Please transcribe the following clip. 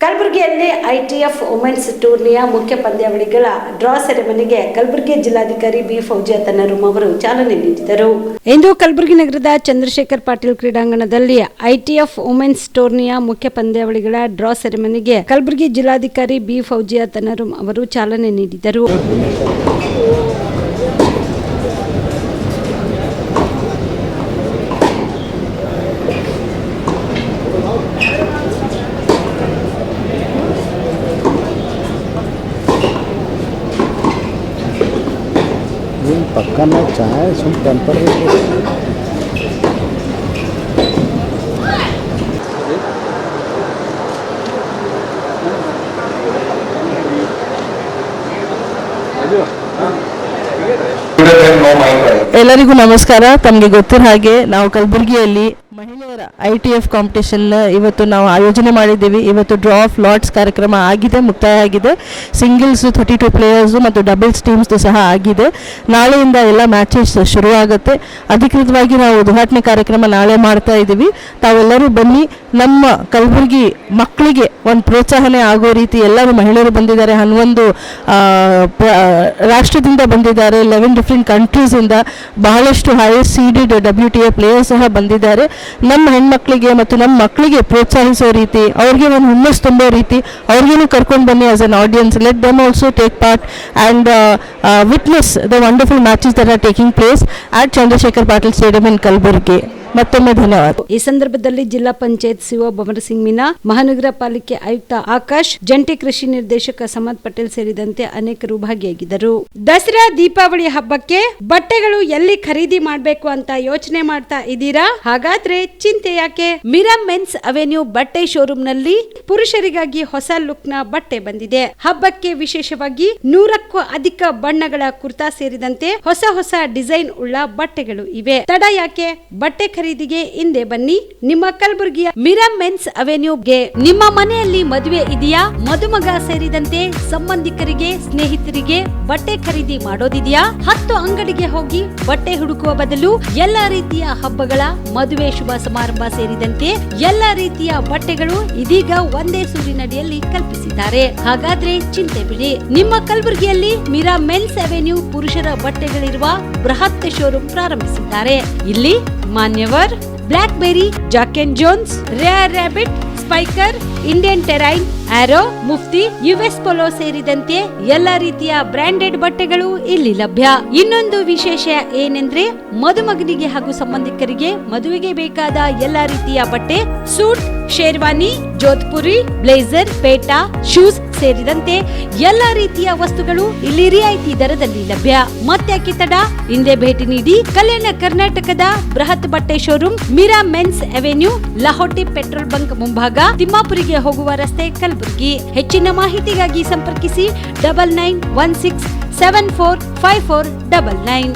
ಕಲಬುರಗಿಯಲ್ಲಿ ITF women's ಟೂರ್ನಿಯ ಮುಖ್ಯ ಪಂದ್ಯಾವಳಿಗಳ ಡ್ರಾ ಸೆರೆಮನಿಗೆ ಕಲಬುರಗಿ ಜಿಲ್ಲಾಧಿಕಾರಿ ಬಿ ಫೌಜಿಯಾ ತನ್ನರುಮ್ ಅವರು ಚಾಲನೆ ನೀಡಿದರು. ಇಂದು ಕಲಬುರಗಿ ನಗರದ ಚಂದ್ರಶೇಖರ್ ಪಾಟೀಲ್ ಕ್ರೀಡಾಂಗಣದಲ್ಲಿ ಐಟಿಎಫ್ ವುಮೆನ್ಸ್ ಟೂರ್ನಿಯ ಮುಖ್ಯ ಪಂದ್ಯಾವಳಿಗಳ ಡ್ರಾ ಸೆರೆಮನಿಗೆ ಕಲಬುರಗಿ ಜಿಲ್ಲಾಧಿಕಾರಿ ಬಿ ಫೌಜಿಯಾ ತನ್ನರುಮ್ ಅವರು ಚಾಲನೆ ನೀಡಿದರು. पक्का ना चाहे सुन टेम्पर ಎಲ್ಲರಿಗೂ ನಮಸ್ಕಾರ. ತಮಗೆ ಗೊತ್ತಿರೋ ಹಾಗೆ ನಾವು ಕಲಬುರಗಿಯಲ್ಲಿ ಮಹಿಳೆಯರ ITF ಕಾಂಪಿಟೇಷನ್ ಇವತ್ತು ನಾವು ಆಯೋಜನೆ ಮಾಡಿದ್ದೀವಿ. ಇವತ್ತು ಡ್ರಾ ಆಫ್ ಲಾಟ್ಸ್ ಕಾರ್ಯಕ್ರಮ ಆಗಿದೆ, ಮುಕ್ತಾಯ ಆಗಿದೆ. ಸಿಂಗಲ್ಸ್ 32 ಪ್ಲೇಯರ್ಸು ಮತ್ತು ಡಬಲ್ಸ್ ಟೀಮ್ಸ್ದು ಸಹ ಆಗಿದೆ. ನಾಳೆಯಿಂದ ಎಲ್ಲ ಮ್ಯಾಚಸ್ ಶುರುವಾಗುತ್ತೆ. ಅಧಿಕೃತವಾಗಿ ನಾವು ಉದ್ಘಾಟನೆ ಕಾರ್ಯಕ್ರಮ ನಾಳೆ ಮಾಡ್ತಾ ಇದ್ದೀವಿ. ತಾವೆಲ್ಲರೂ ಬನ್ನಿ. ನಮ್ಮ ಕಲಬುರಗಿ ಮಕ್ಕಳಿಗೆ ಒಂದು ಪ್ರೋತ್ಸಾಹನೆ ಆಗೋ ರೀತಿ ಎಲ್ಲರೂ ಮಹಿಳೆಯರು ಬಂದಿದ್ದಾರೆ. 11 ರಾಷ್ಟ್ರದಿಂದ ಬಂದಿದ್ದಾರೆ, 11 ಡಿಫ್ರೆಂಟ್ ಕಂಟ್ರೀಸಿಂದ. ಬಹಳಷ್ಟು ಹೈಯೆಸ್ಟ್ ಸೀಡೆಡ್ WTA ಪ್ಲೇಯರ್ಸ್ ಸಹ ಬಂದಿದ್ದಾರೆ. ನಮ್ಮ ಹೆಣ್ಮಕ್ಳಿಗೆ ಮತ್ತು ನಮ್ಮ ಮಕ್ಕಳಿಗೆ ಪ್ರೋತ್ಸಾಹಿಸೋ ರೀತಿ, ಅವ್ರಿಗೆ ಒಂದು ಹುಮ್ಮಸ್ ತುಂಬೋ ರೀತಿ ಅವ್ರಿಗೇನು ಕರ್ಕೊಂಡು ಬನ್ನಿ as an audience. Let them also take part and witness the wonderful matches that are taking place at Chandrashekhar Patil stadium in Kalaburagi. ಮತ್ತೊಮ್ಮೆ ಧನ್ಯವಾದ. ಈ ಸಂದರ್ಭದಲ್ಲಿ ಜಿಲ್ಲಾ ಪಂಚಾಯತ್ ಸಿಒ ಭಮರಸಿಂಗ್ ಮೀನಾ, ಮಹಾನಗರ ಪಾಲಿಕೆ ಆಯುಕ್ತ ಆಕಾಶ್, ಜಂಟಿ ಕೃಷಿ ನಿರ್ದೇಶಕ ಸಮದ್ ಪಟೇಲ್ ಸೇರಿದಂತೆ ಅನೇಕರು ಭಾಗಿಯಾಗಿದ್ದರು. ದಸರಾ ದೀಪಾವಳಿ ಹಬ್ಬಕ್ಕೆ ಬಟ್ಟೆಗಳು ಎಲ್ಲಿ ಖರೀದಿ ಮಾಡಬೇಕು ಅಂತ ಯೋಚನೆ ಮಾಡ್ತಾ ಇದ್ದೀರಾ? ಹಾಗಾದ್ರೆ ಚಿಂತೆ ಯಾಕೆ? ಮಿರಾ ಮೆನ್ಸ್ ಅವೆನ್ಯೂ ಬಟ್ಟೆ ಶೋರೂಮ್ ನಲ್ಲಿ ಪುರುಷರಿಗಾಗಿ ಹೊಸ ಲುಕ್ ನ ಬಟ್ಟೆ ಬಂದಿದೆ. ಹಬ್ಬಕ್ಕೆ ವಿಶೇಷವಾಗಿ 100ಕ್ಕೂ ಅಧಿಕ ಬಣ್ಣಗಳ ಕುರ್ತಾ ಸೇರಿದಂತೆ ಹೊಸ ಡಿಸೈನ್ ಉಳ್ಳ ಬಟ್ಟೆಗಳು ಇವೆ. ತಡ ಯಾಕೆ? ಬಟ್ಟೆ ಖರೀದಿಗೆ ಹಿಂದೆ ಬನ್ನಿ. ನಿಮ್ಮ ಕಲಬುರಗಿಯ ಮಿರಾ ಮೆನ್ಸ್ ಅವೆನ್ಯೂಗೆ. ನಿಮ್ಮ ಮನೆಯಲ್ಲಿ ಮದುವೆ ಇದೆಯಾ? ಮದುಮಗ ಸೇರಿದಂತೆ ಸಂಬಂಧಿಕರಿಗೆ, ಸ್ನೇಹಿತರಿಗೆ ಬಟ್ಟೆ ಖರೀದಿ ಮಾಡೋದಿದೆಯಾ? 10 ಅಂಗಡಿಗೆ ಹೋಗಿ ಬಟ್ಟೆ ಹುಡುಕುವ ಬದಲು ಎಲ್ಲಾ ರೀತಿಯ ಹಬ್ಬಗಳ, ಮದುವೆ, ಶುಭ ಸಮಾರಂಭ ಸೇರಿದಂತೆ ಎಲ್ಲಾ ರೀತಿಯ ಬಟ್ಟೆಗಳು ಇದೀಗ ಒಂದೇ ಸೂರಿನಡಿಯಲ್ಲಿ ಕಲ್ಪಿಸಿದ್ದಾರೆ. ಹಾಗಾದ್ರೆ ಚಿಂತೆ ಬಿಡಿ. ನಿಮ್ಮ ಕಲಬುರಗಿಯಲ್ಲಿ ಮಿರಾ ಮೆನ್ಸ್ ಅವೆನ್ಯೂ ಪುರುಷರ ಬಟ್ಟೆಗಳಿರುವ ಬೃಹತ್ ಶೋರೂಮ್ ಪ್ರಾರಂಭಿಸಿದ್ದಾರೆ. ಇಲ್ಲಿ Manyavar, Blackberrys, Jack and Jones, Rare Rabbit, Spykar, Indian Terrain, Arrow, Mufti, US Polo ಸೇರಿದಂತೆ ಎಲ್ಲ ರೀತಿಯ ಬ್ರಾಂಡೆಡ್ ಬಟ್ಟೆಗಳು ಇಲ್ಲಿ ಲಭ್ಯ. ಇನ್ನೊಂದು ವಿಶೇಷ ಏನೆಂದ್ರೆ ಮದುಮಗನಿಗೆ ಹಾಗೂ ಸಂಬಂಧಿಕರಿಗೆ ಮದುವೆಗೆ ಬೇಕಾದ ಎಲ್ಲ ರೀತಿಯ ಬಟ್ಟೆ, ಸೂಟ್, ಶೇರ್ವಾನಿ, ಜೋಧ್ಪುರಿ, ಬ್ಲೇಸರ್, ಪೇಟಾ, ಶೂಸ್ ಸೇರಿದಂತೆ ಎಲ್ಲ ರೀತಿಯ ವಸ್ತುಗಳು ಇಲ್ಲಿ ರಿಯಾಯಿತಿ ದರದಲ್ಲಿ ಲಭ್ಯ. ಮತ್ತ್ಯಾಕೆ ತಡ? ಹಿಂದೆ ಭೇಟಿ ನೀಡಿ. ಕಲ್ಯಾಣ ಕರ್ನಾಟಕದ ಬೃಹತ್ ಬಟ್ಟೆ showroom Mira men's avenue, Lahoti petrol bunk ಮುಂಭಾಗ, ತಿಮ್ಮಾಪುರಿಗೆ ಹೋಗುವ ರಸ್ತೆ, ಕಲಬುರಗಿ. ಹೆಚ್ಚಿನ ಮಾಹಿತಿಗಾಗಿ ಸಂಪರ್ಕಿಸಿ 9916745499.